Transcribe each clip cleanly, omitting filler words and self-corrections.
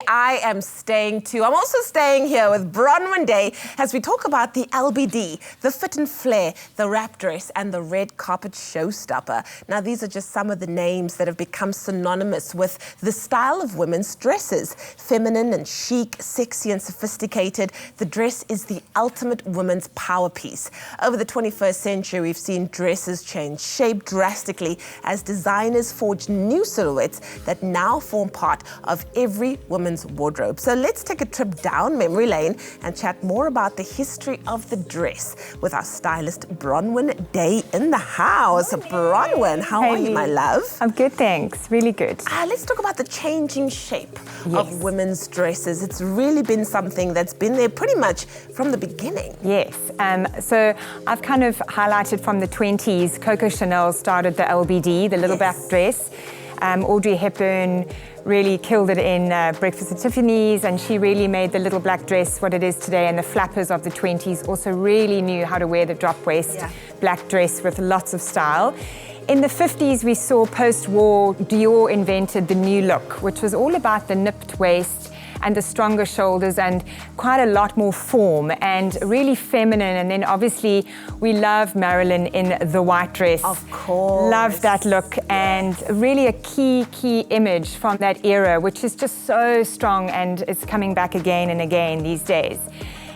I am staying too. I'm also staying here with Bronwyn Day as we talk about the LBD, the fit and flare, the wrap dress, and the red carpet showstopper. Now, these are just some of the names that have become synonymous with the style of women's dresses. Feminine and chic, sexy and sophisticated, the dress is the ultimate women's power piece. Over the 21st century, we've seen dresses change shape drastically as designers forge new silhouettes that now form part of every woman's wardrobe. So let's take a trip down memory lane and chat more about the history of the dress with our stylist Bronwyn Day in the house. Bronwyn, how are you, my love? I'm good, thanks. Really good. Let's talk about the changing shape of women's dresses. It's really been something that's been there pretty much from the beginning. Yes. So I've kind of highlighted from the 20s, Coco Chanel started the LBD, the little black dress. Audrey Hepburn really killed it in Breakfast at Tiffany's, and she really made the little black dress what it is today. And the flappers of the 20s also really knew how to wear the drop waist black dress with lots of style. In the 50s, we saw post-war, Dior invented the new look, which was all about the nipped waist and the stronger shoulders and quite a lot more form and really feminine. And then obviously we love Marilyn in the white dress. Of course. Love that look, and really a key image from that era, which is just so strong and it's coming back again and again these days.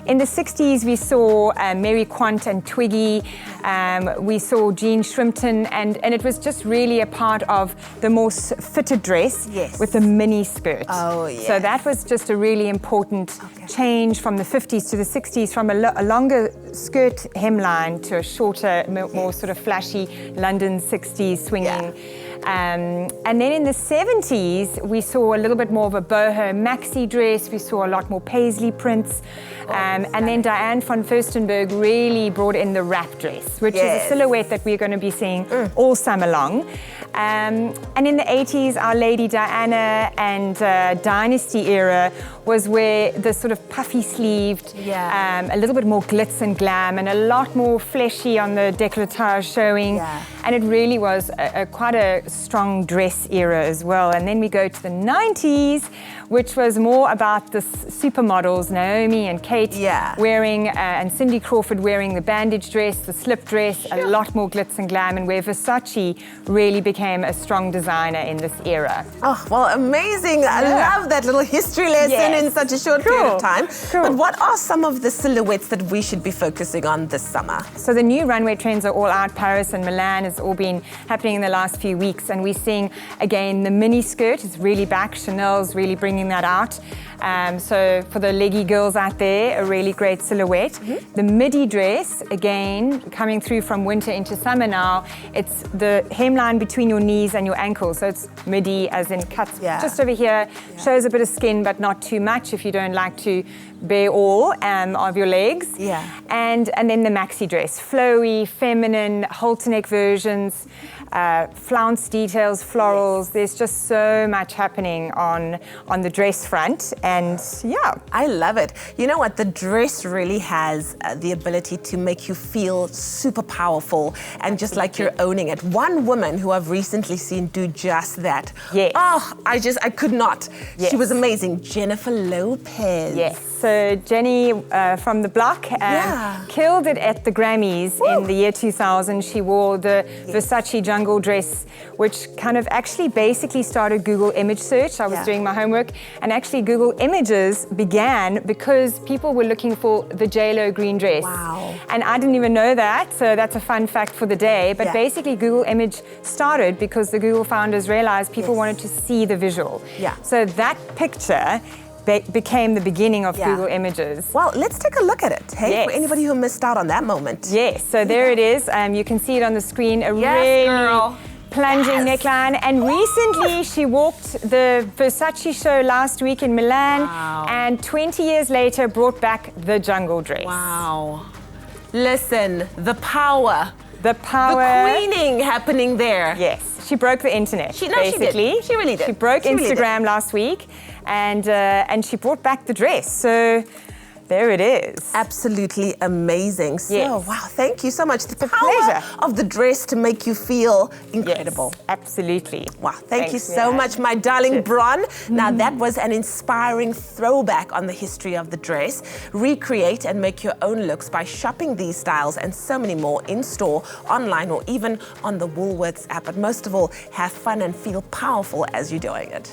In the 60s, we saw Mary Quant and Twiggy. We saw Jean Shrimpton, and it was just really a part of the more fitted dress with the mini skirt. Oh, yes. So that was just a really important change from the 50s to the 60s, from a longer skirt hemline to a shorter, more sort of flashy London 60s swinging. And then in the 70s, we saw a little bit more of a boho maxi dress. We saw a lot more paisley prints. And then Diane von Furstenberg really brought in the wrap dress, which is a silhouette that we're going to be seeing all summer long. And in the 80s, our Lady Diana and Dynasty era was where the sort of puffy sleeved, a little bit more glitz and glam, and a lot more fleshy on the décolletage showing. And it really was quite a strong dress era as well. And then we go to the 90s, which was more about the supermodels, Naomi and Kate wearing, and Cindy Crawford wearing the bandage dress, the slip dress, a lot more glitz and glam, and where Versace really became a strong designer in this era. Oh, well, amazing. I love that little history lesson in such a short period of time. But what are some of the silhouettes that we should be focusing on this summer? So the new runway trends are all out. Paris and Milan has all been happening in the last few weeks, and we're seeing, again, the mini skirt is really back. Chanel's really bringing that out. So for the leggy girls out there, a really great silhouette. The midi dress, again, coming through from winter into summer now. It's the hemline between your knees and your ankles. So it's midi as in cuts just over here, shows a bit of skin, but not too much if you don't like to bare all of your legs. And then the maxi dress, flowy, feminine, halter neck versions, flounce details, florals. There's just so much happening on the dress front, and I love it. You know what? The dress really has the ability to make you feel super powerful and just like you're owning it. One woman who I've recently seen do just that. Oh, I could not. She was amazing. Jennifer Lopez. So Jenny from the block killed it at the Grammys in the year 2000. She wore the Versace jungle dress, which kind of actually basically started Google image search. I was doing my homework, and actually Google Images began because people were looking for the J-Lo green dress. And I didn't even know that, so that's a fun fact for the day. But basically Google Image started because the Google founders realized people wanted to see the visual. So that picture became the beginning of Google Images. Well, let's take a look at it, hey, for anybody who missed out on that moment. So there it is. You can see it on the screen. A really plunging neckline. And recently she walked the Versace show last week in Milan, and 20 years later brought back the jungle dress. Listen, the power. The queening happening there. She broke the internet, basically. She really did. She broke Instagram last week, and she brought back the dress. So There it is. Absolutely amazing. So, Yes. wow, thank you so much. The power pleasure. of the dress to make you feel incredible. Yes, absolutely. Wow, thank you Thanks, so Leanne. much, my darling Cheers. Bron. Now, that was an inspiring throwback on the history of the dress. Recreate and make your own looks by shopping these styles and so many more in store, online, or even on the Woolworths app. But most of all, have fun and feel powerful as you're doing it.